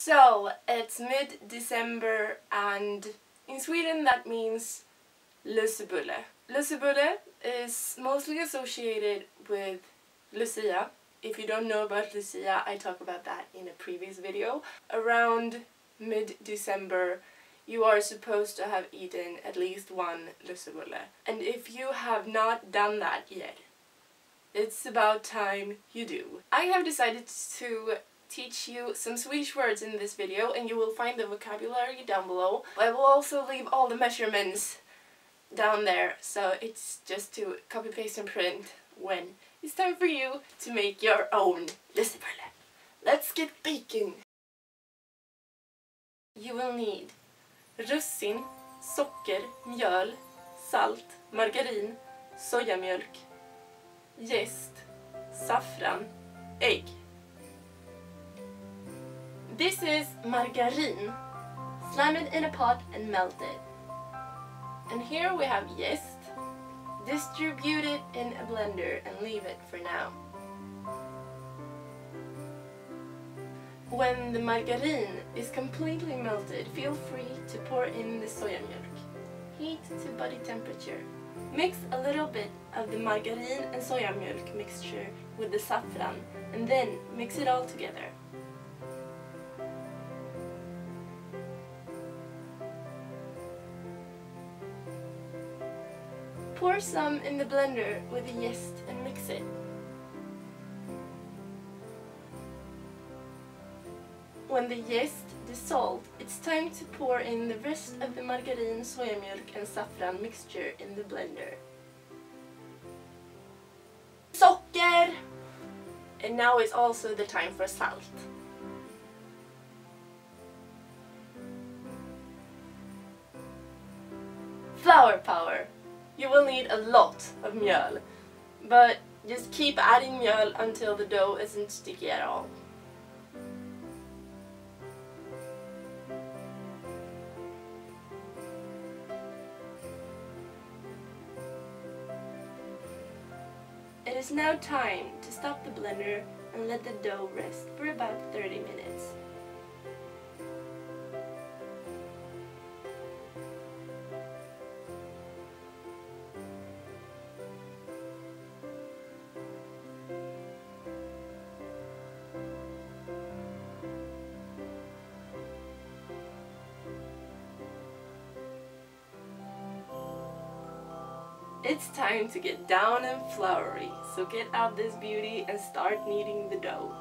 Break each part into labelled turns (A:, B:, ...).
A: So, it's mid-December and in Sweden that means Lussebulle. Lussebulle is mostly associated with Lucia. If you don't know about Lucia, I talk about that in a previous video. Around mid-December, you are supposed to have eaten at least one Lussebulle. And if you have not done that yet, it's about time you do. I have decided to teach you some Swedish words in this video, and you will find the vocabulary down below. I will also leave all the measurements down there, so it's just to copy, paste and print when it's time for you to make your own Lussebulle. Let's get baking! You will need russin, socker, mjöl, salt, margarin, sojamjölk, jäst, saffran, egg. This is margarine. Slam it in a pot and melt it. And here we have yeast. Distribute it in a blender and leave it for now. When the margarine is completely melted, feel free to pour in the sojamjölk. Heat to body temperature. Mix a little bit of the margarine and sojamjölk mixture with the saffran and then mix it all together. Pour some in the blender with the yeast and mix it. When the yeast dissolves, it's time to pour in the rest of the margarine, sojamjölk and saffran mixture in the blender. Socker! And now is also the time for salt. Flour power. You will need a lot of mjöl, but just keep adding mjöl until the dough isn't sticky at all. It is now time to stop the blender and let the dough rest for about 30 minutes. It's time to get down and floury, so get out this beauty and start kneading the dough.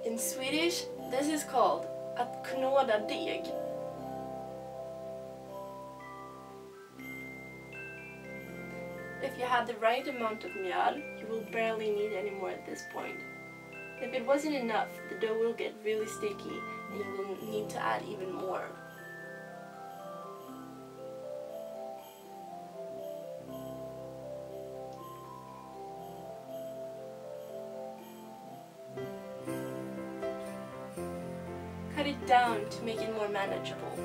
A: In Swedish, this is called att knåda deg. If you had the right amount of mjöl, you will barely need any more at this point. If it wasn't enough, the dough will get really sticky and you will need to add even more. Cut it down to make it more manageable.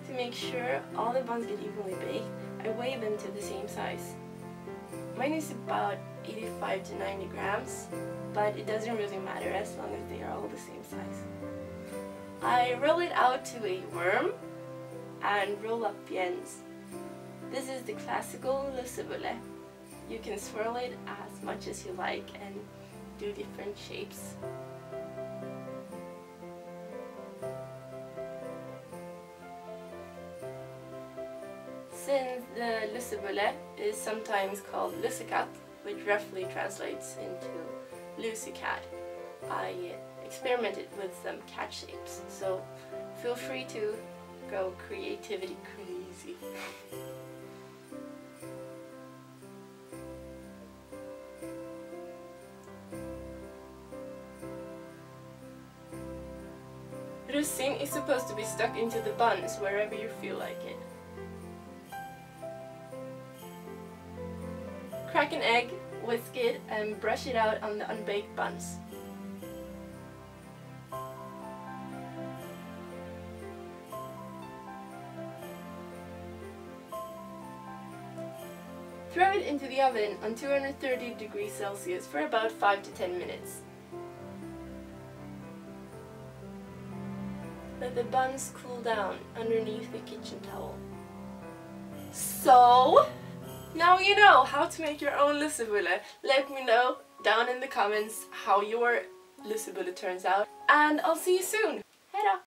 A: To make sure all the buns get evenly baked, I weigh them to the same size. Mine is about 85 to 90 grams, but it doesn't really matter as long as they are all the same size. I roll it out to a worm and roll up the ends. This is the classical Lussebulle. You can swirl it as much as you like and do different shapes. Since the Lussebulle is sometimes called lussekatt, which roughly translates into Lucy cat, I experimented with some cat shapes, so feel free to go creativity crazy. Russin is supposed to be stuck into the buns wherever you feel like it. Crack an egg, whisk it, and brush it out on the unbaked buns. Throw it into the oven on 230 degrees Celsius for about 5 to 10 minutes. Let the buns cool down underneath the kitchen towel. So, now you know how to make your own Lussebulle. Let me know down in the comments how your Lussebulle turns out, and I'll see you soon. Hejdå!